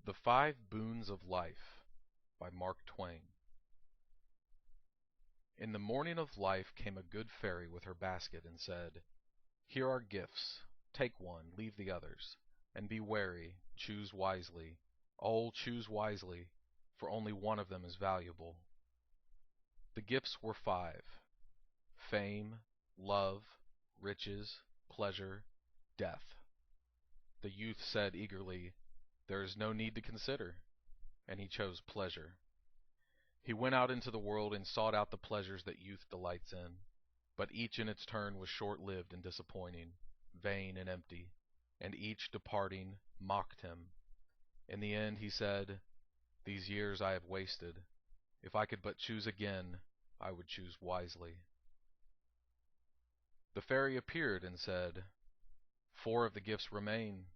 The Five Boons of Life by Mark Twain. In the morning of life came a good fairy with her basket and said, "Here are gifts. Take one, leave the others. And be wary, choose wisely. Oh, choose wisely, for only one of them is valuable." The gifts were five: fame, love, riches, pleasure, death. The youth said eagerly, "There is no need to consider," and he chose pleasure. He went out into the world and sought out the pleasures that youth delights in, but each in its turn was short-lived and disappointing, vain and empty, and each, departing, mocked him. In the end he said, "These years I have wasted. If I could but choose again, I would choose wisely." The fairy appeared and said, "Four of the gifts remain.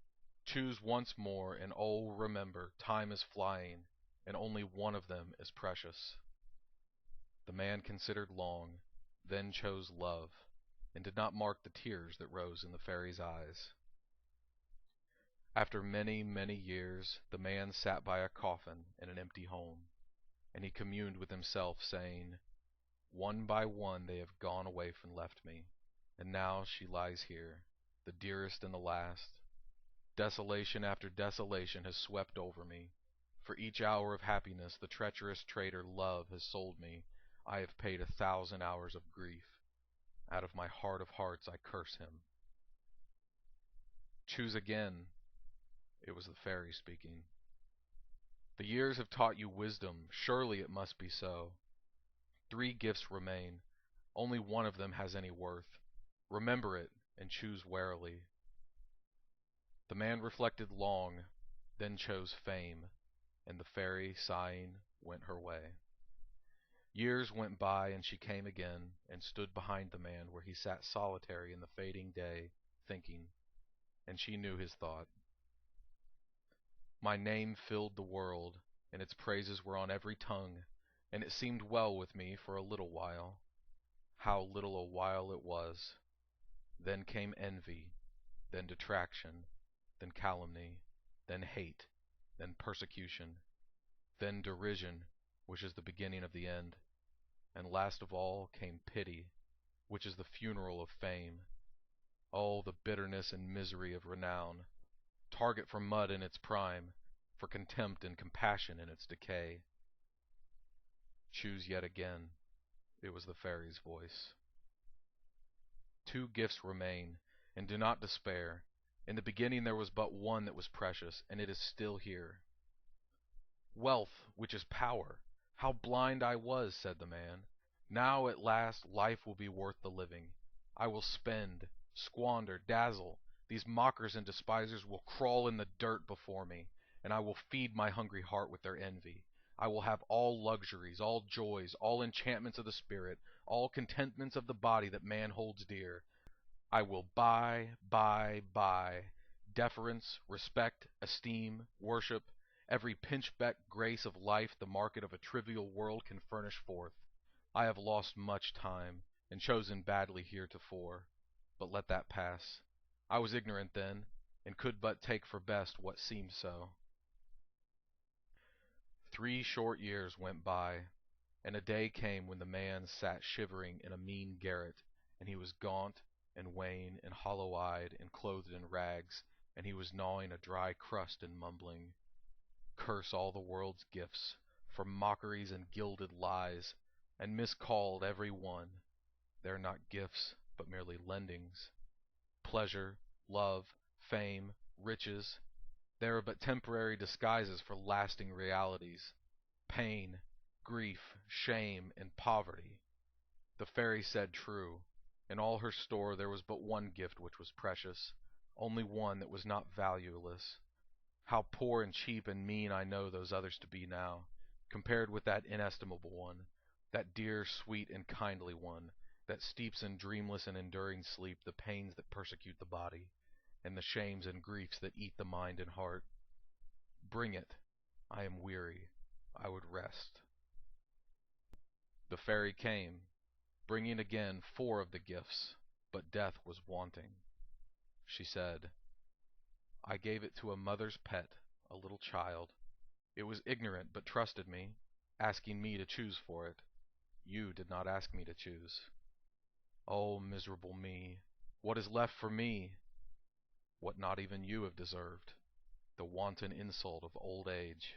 Choose once more, and oh, remember, time is flying, and only one of them is precious." The man considered long, then chose love, and did not mark the tears that rose in the fairy's eyes. After many, many years, the man sat by a coffin in an empty home, and he communed with himself, saying, "One by one they have gone away and left me, and now she lies here, the dearest and the last. Desolation after desolation has swept over me. For each hour of happiness the treacherous traitor Love has sold me I have paid 1,000 hours of grief. Out of my heart of hearts I curse him." "Choose again." It was the fairy speaking. "The years have taught you wisdom. Surely it must be so. 3 gifts remain. Only one of them has any worth. Remember it, and choose warily." The man reflected long, then chose fame, and the fairy, sighing, went her way. Years went by, and she came again, and stood behind the man where he sat solitary in the fading day, thinking, and she knew his thought. "My name filled the world, and its praises were on every tongue, and it seemed well with me for a little while. How little a while it was! Then came envy, then detraction, then calumny, then hate, then persecution, then derision, which is the beginning of the end, and last of all came pity, which is the funeral of fame. Oh, the bitterness and misery of renown! Target for mud in its prime, for contempt and compassion in its decay." "Choose yet again." It was the fairy's voice. 2 gifts remain, and do not despair. In the beginning there was but one that was precious, and it is still here. "Wealth, which is power. How blind I was," said the man. "Now at last life will be worth the living. I will spend, squander, dazzle. These mockers and despisers will crawl in the dirt before me, and I will feed my hungry heart with their envy. I will have all luxuries, all joys, all enchantments of the spirit, all contentments of the body that man holds dear. I will buy deference, respect, esteem, worship, every pinchbeck grace of life the market of a trivial world can furnish forth. I have lost much time, and chosen badly heretofore, but let that pass. I was ignorant then, and could but take for best what seemed so." 3 short years went by, and a day came when the man sat shivering in a mean garret, and he was gaunt and wan and hollow-eyed and clothed in rags, and he was gnawing a dry crust and mumbling, "Curse all the world's gifts, for mockeries and gilded lies, and miscalled every one. They're not gifts, but merely lendings. Pleasure, love, fame, riches, they are but temporary disguises for lasting realities. Pain, grief, shame, and poverty." The fairy said true. In all her store there was but one gift which was precious, only one that was not valueless. How poor and cheap and mean I know those others to be now, compared with that inestimable one, that dear, sweet, and kindly one, that steeps in dreamless and enduring sleep the pains that persecute the body, and the shames and griefs that eat the mind and heart. "Bring it. I am weary. I would rest." The fairy came, bringing again 4 of the gifts, but death was wanting. She said, "I gave it to a mother's pet a little child. It was ignorant but trusted me, asking me to choose for it. You did not ask me to choose. Oh, miserable me! What is left for me? What not even you have deserved, the wanton insult of old age.